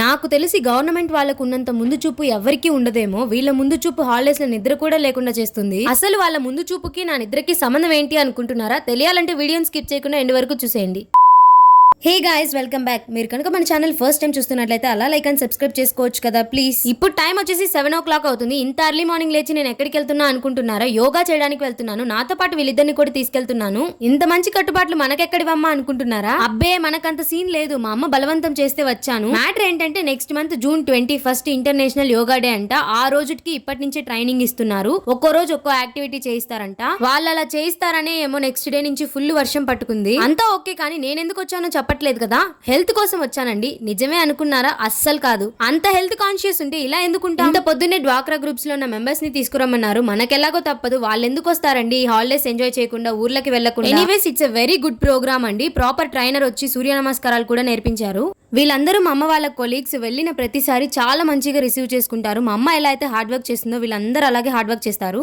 నాకు తెలిసి గవర్నమెంట్ వాళ్ళకు ఉన్నంత ముందు చూపు ఎవరికీ ఉండదేమో. వీళ్ళ ముందు చూపు హాలిడేస్ లో నిద్ర కూడా లేకుండా చేస్తుంది. అసలు వాళ్ళ ముందు చూపుకి నా నిద్రకి సంబంధం ఏంటి అనుకుంటున్నారా? తెలియాలంటే వీడియోని స్కిప్ చేయకుండా ఎండ్ వరకు చూసేయండి. Hey guys, welcome back. మీరు కనుక మన ఛానల్ ఫస్ట్ టైం చూస్తున్నట్లయితే అలా లైక్ అండ్ సబ్స్క్రైబ్ చేసుకోవచ్చు కదా ప్లీజ్. ఇప్పుడు టైం వచ్చేసి 7 o'clock అవుతుంది. ఇంత అర్లీ మార్నింగ్ లేచి నేను ఎక్కడికి వెళ్తున్నా అనుకుంటున్నారా? యోగా చేయడానికి వెళ్తున్నాను. నాతో పాటు వీళ్ళిద్దరిని కూడా తీసుకెళ్తున్నాను. ఇంత మంచి కట్టుబాట్లు మనకెక్కడివమ్మా అనుకుంటున్నారా? అబ్బే, మనకంత సీన్ లేదు. మా అమ్మ బలవంతం చేస్తే వచ్చాను. మ్యాటర్ ఏంటంటే next month June 21 international yoga day అంట. ఆ రోజుకి ఇప్పటి నుంచే ట్రైనింగ్ ఇస్తున్నారు. ఒక్కో రోజు ఒక్కో యాక్టివిటీ చేయిస్తారంట. వాళ్ళు అలా చేయిస్తారనే ఏమో నెక్స్ట్ డే నుంచి ఫుల్ వర్షం పట్టుకుంది. అంతా ఓకే, కానీ నేను ఎందుకు వచ్చానో చెప్పట్లేదు కదా. హెల్త్ కోసం వచ్చానండి. నిజమే అనుకున్నారా? అస్సలు కాదు. అంత హెల్త్ కాన్షియస్ ఉంటే ఇలా ఎందుకుంటా? ఇంత పొద్దున్నే డ్వాక్రా గ్రూప్స్ లో ఉన్న మెంబర్స్ ని తీసుకురమ్మన్నారు. మనకెలాగో తప్పదు. వాళ్ళు ఎందుకు వస్తారండి హాలిడేస్ ఎంజాయ్ చేయకుండా, ఊర్లకి వెళ్లకుండా? Anyways, it's a very good program అండి. ప్రాపర్ ట్రైనర్ వచ్చి సూర్య నమస్కారాలు కూడా నేర్పించారు. వీళ్ళందరూ మా అమ్మ వాళ్ళ కొలీగ్స్. వెళ్ళిన ప్రతిసారి చాలా మంచిగా రిసీవ్ చేసుకుంటారు. మా అమ్మ ఎలా అయితే హార్డ్ వర్క్ చేస్తుందో వీళ్ళందరూ అలాగే హార్డ్ వర్క్ చేస్తారు.